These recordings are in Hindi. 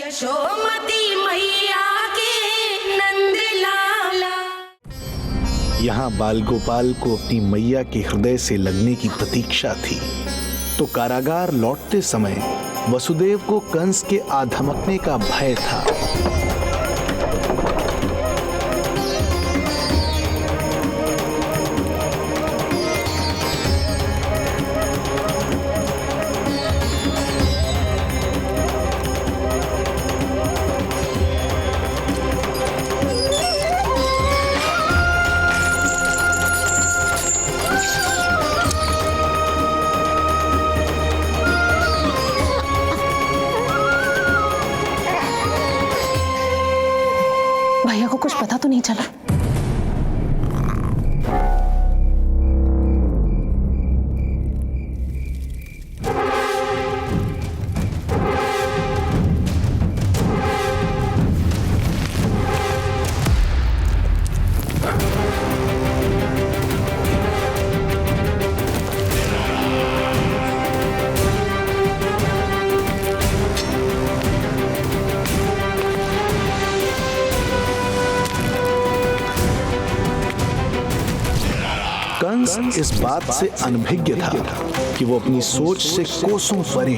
यशोमती मैया के नंद लाला। यहाँ बाल गोपाल को अपनी मैया के हृदय से लगने की प्रतीक्षा थी, तो कारागार लौटते समय वसुदेव को कंस के आधमकने का भय था। भैया को कुछ पता तो नहीं चला? कंस इस बात से अनभिज्ञ था कि वो अपनी सोच से कोसों परे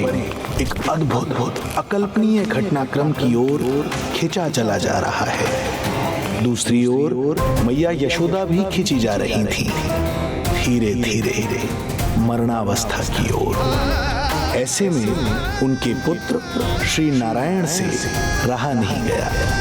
एक अद्भुत अकल्पनीय घटनाक्रम की ओर खिंचा चला जा रहा है। दूसरी ओर मैया यशोदा भी खिंची जा रही थी, धीरे धीरे मरणावस्था की ओर। ऐसे में उनके पुत्र श्री नारायण से रहा नहीं गया।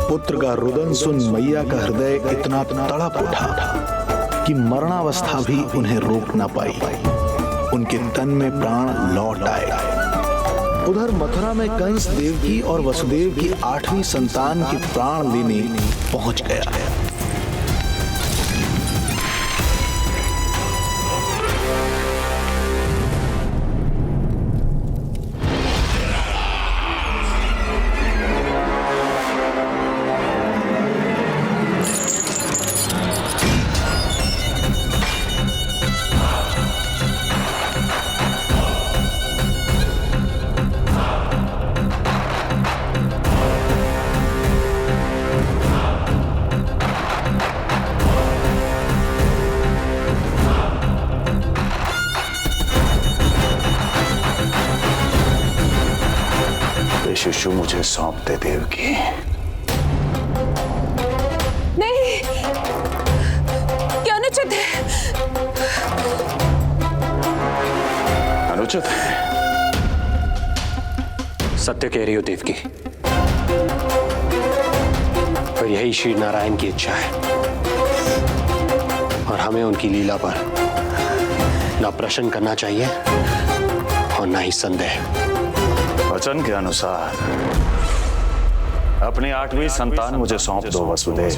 पुत्र का रुदन सुन मैया का हृदय इतना तड़प उठा कि मरणावस्था भी उन्हें रोक न पाई। उनके तन में प्राण लौट आए। उधर मथुरा में कंस देवकी और वसुदेव की 8वीं संतान के प्राण लेने पहुंच गया। शिशु मुझे सौंप दे देवकी। नहीं, क्या अनुचित है? अनुचित है? सत्य कह रही हो देवकी, पर यही श्री नारायण की इच्छा है और हमें उनकी लीला पर न प्रश्न करना चाहिए और न ही संदेह। वचन के अनुसार अपनी 8वीं संतान मुझे सौंप दो वसुदेव।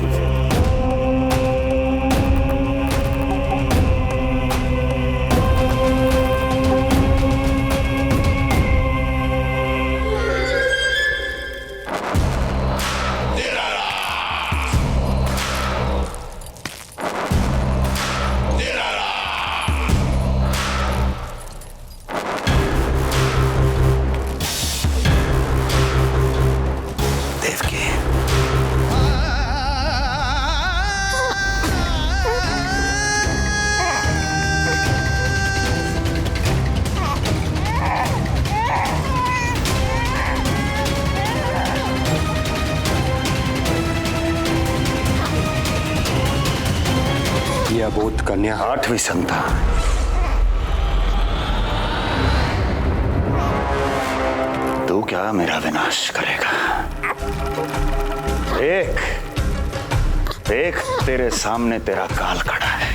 ये अबोध कन्या 8वीं संतान। तू क्या मेरा विनाश करेगा? देख तेरे सामने तेरा काल खड़ा है।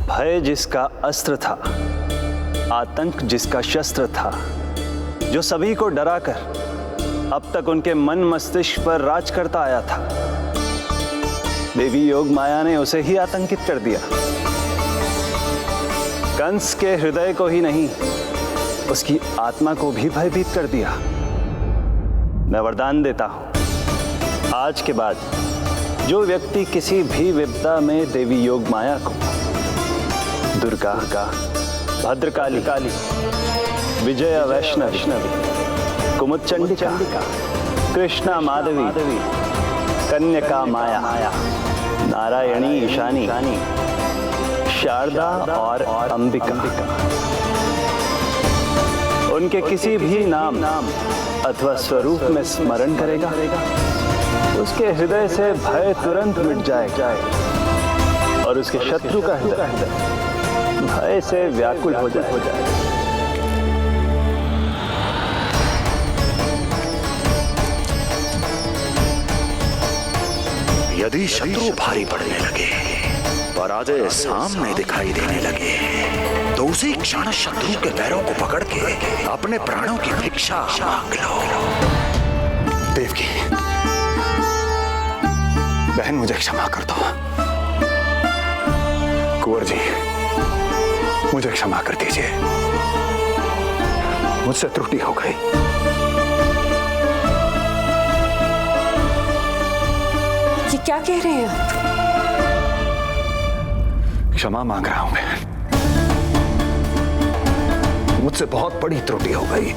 भय जिसका अस्त्र था, आतंक जिसका शस्त्र था, जो सभी को डराकर अब तक उनके मन मस्तिष्क पर राज करता आया था, देवी योग माया ने उसे ही आतंकित कर दिया। कंस के हृदय को ही नहीं, उसकी आत्मा को भी भयभीत कर दिया। मैं वरदान देता हूं, आज के बाद जो व्यक्ति किसी भी विपदा में देवी योग माया को, दुर्गा का, भद्रकाली काली, विजया वैष्णवी, कुमुदचंडिका, कृष्णा माधवी, कन्यका माया, नारायणी ईशानी, शारदा और अंबिका, उनके किसी भी नाम अथवा स्वरूप में स्मरण करेगा, उसके हृदय से भय तुरंत मिट जाए और उसके शत्रु का हृदय भय से व्याकुल हो जाए। यदि शत्रु भारी पड़ने लगे, पराजय सामने दिखाई देने लगे, तो उसी क्षण शत्रु के पैरों को पकड़ के अपने प्राणों की भिक्षा मांग लो। देवकी, बहन मुझे क्षमा कर दो। कुंवर जी, मुझे क्षमा कर दीजिए, मुझसे त्रुटि हो गई। ये क्या कह रहे हैं आप? क्षमा मांग रहा हूं बहन, मुझसे बहुत बड़ी त्रुटि हो गई,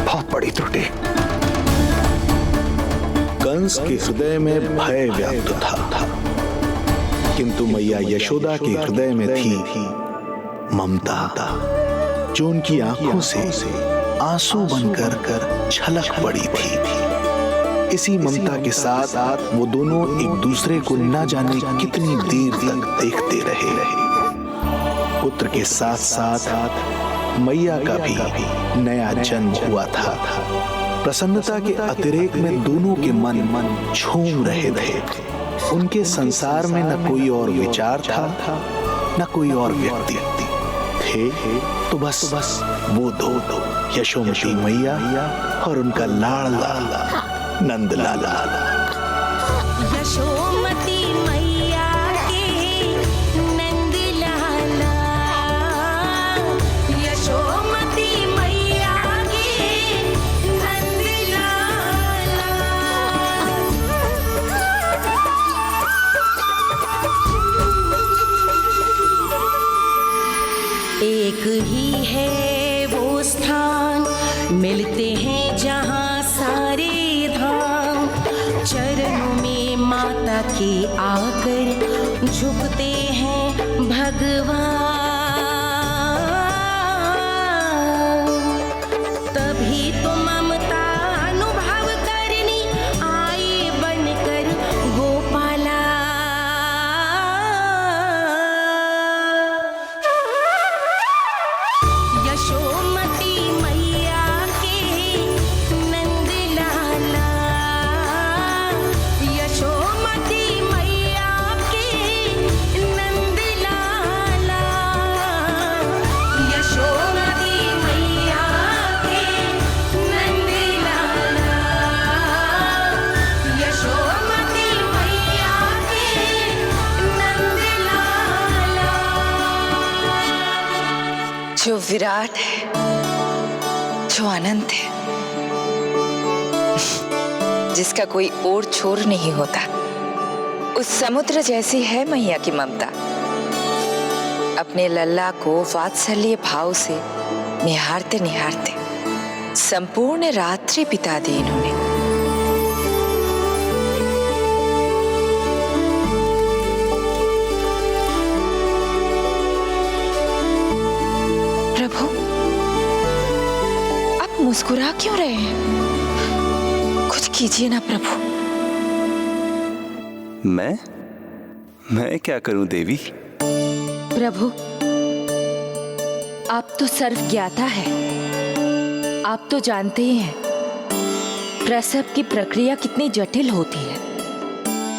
बहुत बड़ी त्रुटि। कंस के हृदय में भय व्याप्त था, किंतु मैया यशोदा के हृदय में थी ममता, जो उनकी आंखों से आंसू बनकर छलक पड़ी थी। इसी ममता के साथ वो दोनों एक दूसरे को न जाने कितनी देर तक देखते रहे। पुत्र के साथ साथ मैया का भी नया जन्म हुआ था। प्रसन्नता के अतिरेक में दोनों के मन झूम रहे थे। उनके संसार में न कोई और विचार था, न कोई और व्यक्ति थे, तो बस वो दो यशोमती मैया और उनका लाडला नंद लाला। यशोमती मैया के नंद लाला। एक ही है वो स्थान, मिलते हैं जहाँ सारे धाम। चरणों में माता के आकर झुकते हैं भगवान। तभी तो ममता अनुभव करनी आए बनकर गोपाला। यशोमती मैया के नंद लाला, यशोमती मैया के नंद लाला, यशोमती मैया के नंद लाला, यशोमती मैया के नंद लाला। जो विराट है, जो अनंत है, जिसका कोई और छोर नहीं होता, उस समुद्र जैसी है मैया की ममता। अपने लल्ला को वात्सल्य भाव से निहारते निहारते संपूर्ण रात्रि बिता दी इन्होंने। प्रभु, आप मुस्कुरा क्यों रहे हैं? कुछ कीजिए ना प्रभु। मैं क्या करूं देवी? प्रभु, आप तो सर्वज्ञाता है। आप तो जानते ही हैं प्रसव की प्रक्रिया कितनी जटिल होती है।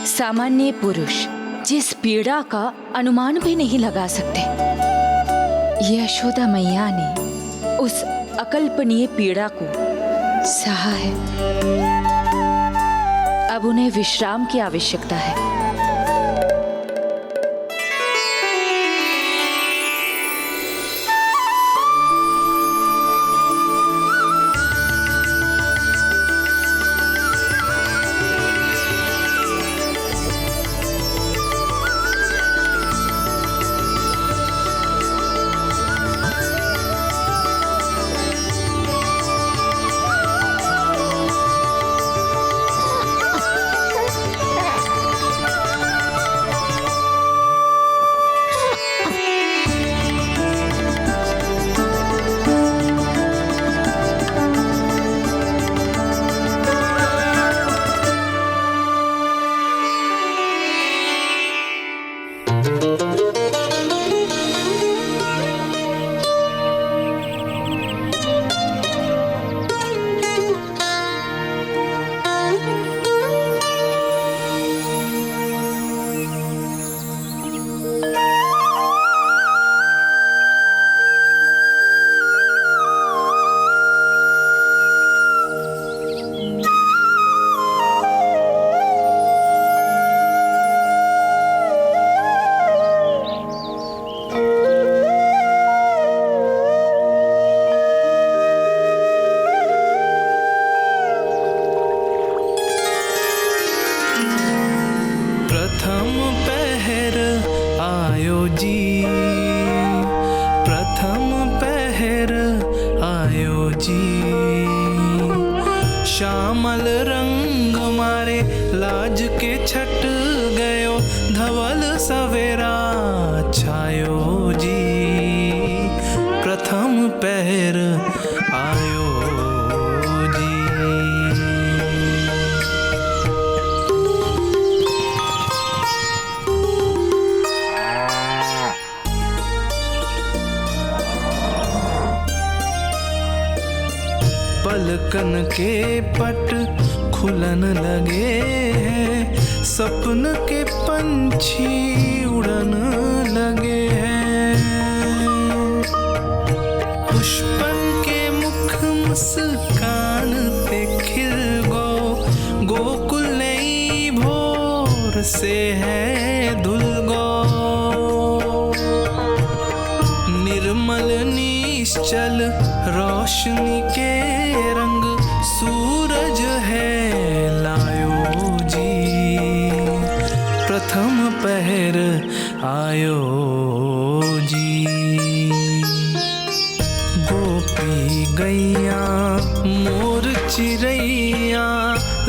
सामान्य पुरुष जिस पीड़ा का अनुमान भी नहीं लगा सकते, यशोदा मैया ने उस अकल्पनीय पीड़ा को सहा है। अब उन्हें विश्राम की आवश्यकता है। श्यामल रंग मारे लाज के छट गयो, धवल सवेरा छायो जी। प्रथम पहर आयो जी। पलकन के पट खुलन लगे हैं, सपन के पंछी उड़न लगे हैं। पुष्पन के मुख मुस्कान पे खिल गो, गोकुल नई भोर से है धुल गो। निर्मल निश्चल रोशनी के रंग सूरज है लायो जी। प्रथम पहर आयो जी। गाई गैया मोर चिड़ैया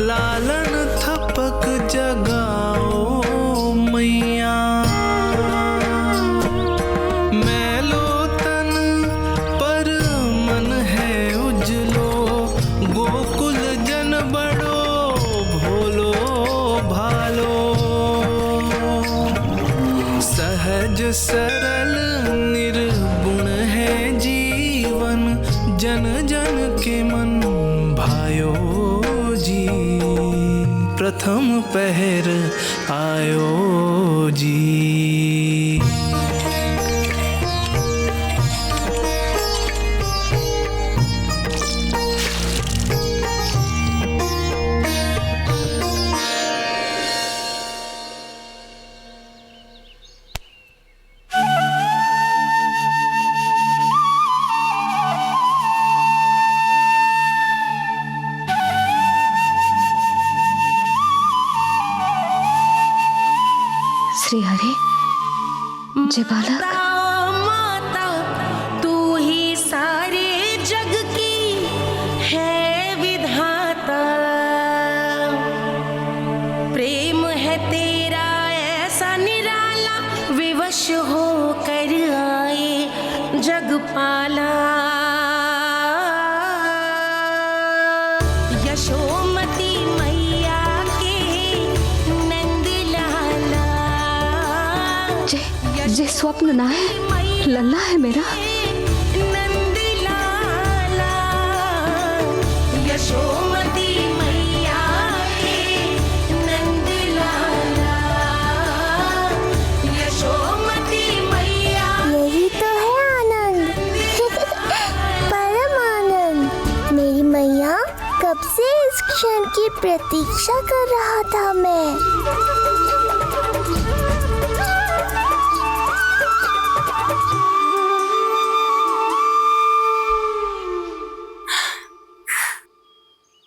लालन थपक जगाओ मैया। मैलो तन पर मन है उजलो गोकुल जन बड़ो भोलो भालो। सहज सरल निर्गुण है जीवन जन जन के मन भायो जी। प्रथम पहर आयो जी। श्री हरि जय बालक। माता तू ही सारे जग की है विधाता। प्रेम है तेरा ऐसा निराला विवश हो कर आए जग पाला। यशोमती मैया के नंद लाला। जय स्वप्न ना है, लल्ला है मेरा। नंद लाला यशोमती मैया के नंद लाला। यशोमती मैया यही तो है आनंद परम आनंद। मेरी मैया कब से इस क्षण की प्रतीक्षा कर रहा था मैं।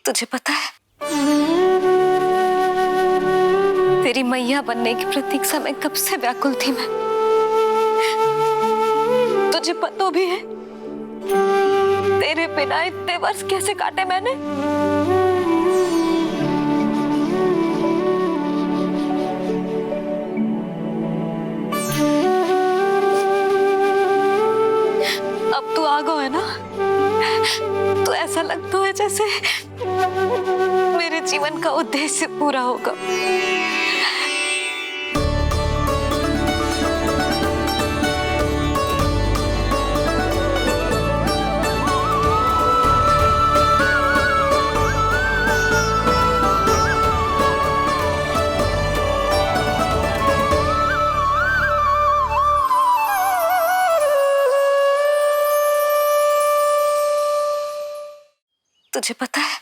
तुझे पता है तेरी मैया बनने की प्रतीक्षा में कब से व्याकुल थी मैं। तुझे पता भी है तेरे बिना इतने वर्ष कैसे काटे मैंने। अब तू आ गो है ना, तो ऐसा लगता है जैसे मेरे जीवन का उद्देश्य पूरा होगा। तुझे पता है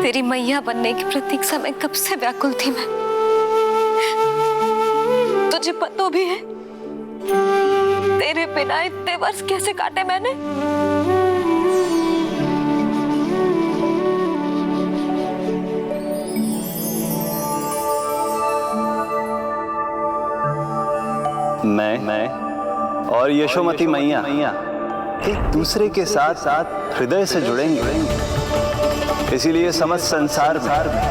तेरी मैया बनने की प्रतीक्षा में कब से व्याकुल थी मैं। तुझे पता भी है तेरे बिना इतने वर्ष कैसे काटे मैंने। मैं और यशोमती मैया एक दूसरे के साथ साथ हृदय से जुड़ेंगे। इसीलिए समस्त संसार में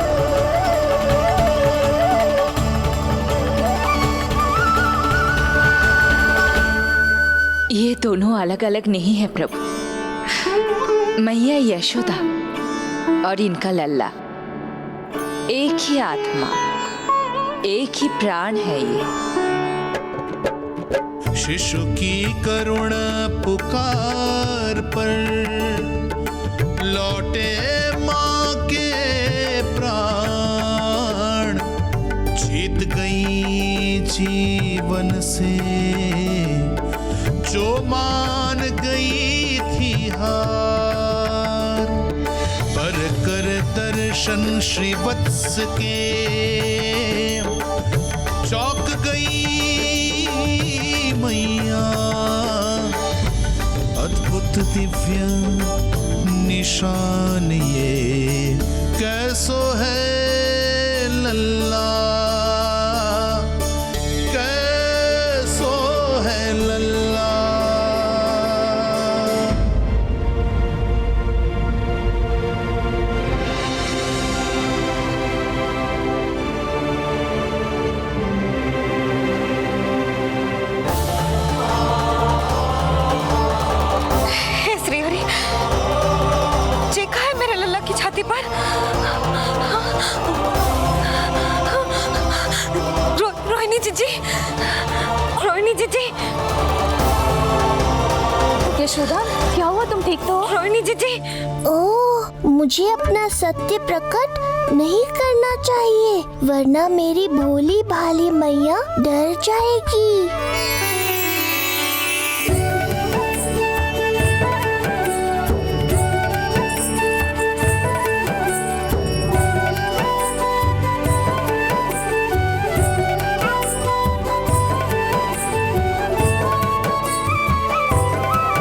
ये दोनों अलग अलग नहीं है प्रभु। मैया यशोदा और इनका लल्ला एक ही आत्मा, एक ही प्राण है ये। शिशु की करुण पुकार पर लौटे माँ के प्राण। जीत गई जीवन से जो मान गई थी हार। पर कर दर्शन श्री वत्स के चौक गई मैया। अद्भुत दिव्य निशान ये कैसो है लल्ला, कैसो है लल्ला। जीजी। यशोदा, क्या हुआ? तुम ठीक तो? रोहिणी जीजी। ओह, मुझे अपना सत्य प्रकट नहीं करना चाहिए, वरना मेरी भोली भाली मैया डर जाएगी।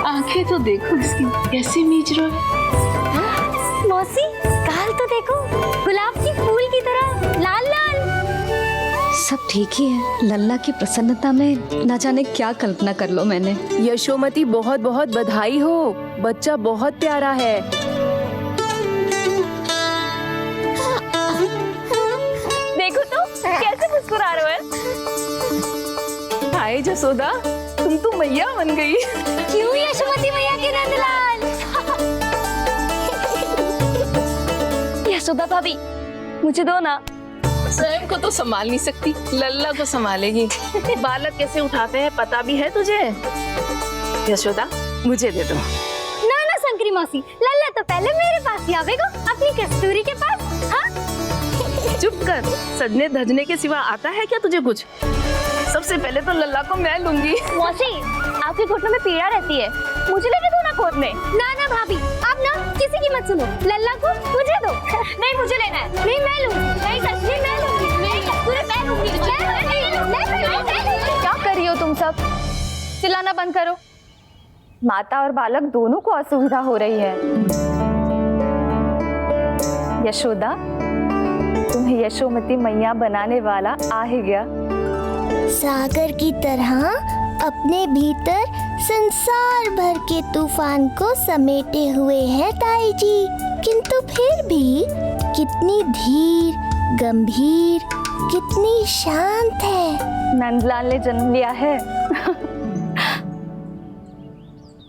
आंखें तो देखो इसकी कैसे मीच रहा है। मौसी, गाल तो देखो, गुलाब की फूल की तरह लाल लाल। सब ठीक ही है। लल्ला की प्रसन्नता में ना जाने क्या कल्पना कर लो मैंने। यशोमती, बहुत बहुत बधाई हो, बच्चा बहुत प्यारा है। देखो तो कैसे मुस्कुरा रहे हो। हाय जसोदा, तुम तो मैया बन गई। क्यों यशोमती मैया के नंदलाल। यशोदा भाभी, मुझे दो ना। स्वयं को तो संभाल नहीं सकती, लल्ला को संभालेगी। बालक कैसे उठाते हैं पता भी है तुझे? यशोदा, मुझे दे दो। ना ना शंकरी मौसी, लल्ला तो पहले मेरे पास ही आवेगा, अपनी कस्तूरी के पास। हाँ? चुप कर, सजने धजने के सिवा आता है क्या तुझे कुछ? सबसे पहले तो लल्ला को मैं लूंगी। मौसी, आपके घुटनों में पीड़ा रहती है, मुझे लेके दो ना गोद में। ना ना भाभी, आप ना किसी की मत सुनो, लल्ला को मुझे दो। नहीं, मुझे लेना है। नहीं, मैं लूंगी। नहीं सचनी, मैं लूंगी। मैं लूंगी। क्या कर रही हो तुम सब? चिल्लाना बंद करो। माता और बालक दोनों को असुविधा हो रही है। यशोदा, तुम्हें यशोमती मैया बनाने वाला आ ही गया। सागर की तरह अपने भीतर संसार भर के तूफान को समेटे हुए हैं ताई जी, किंतु फिर भी कितनी धीर, गंभीर, कितनी शांत है। नंदलाल ने जन्म लिया है।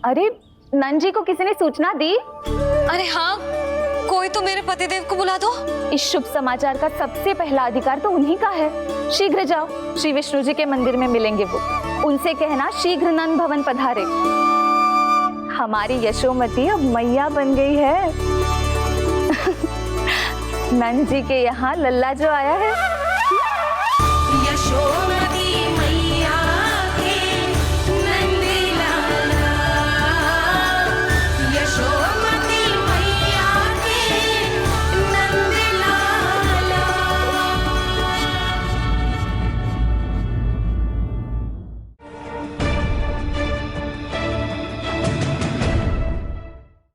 अरे, नंद जी को किसी ने सूचना दी? अरे हाँ, कोई तो मेरे पतिदेव को बुला दो। इस शुभ समाचार का सबसे पहला अधिकार तो उन्हीं का है। शीघ्र जाओ, श्री विष्णु जी के मंदिर में मिलेंगे वो। उनसे कहना शीघ्र नंद भवन पधारे। हमारी यशोमती अब मैया बन गई है। नंद जी के यहाँ लल्ला जो आया है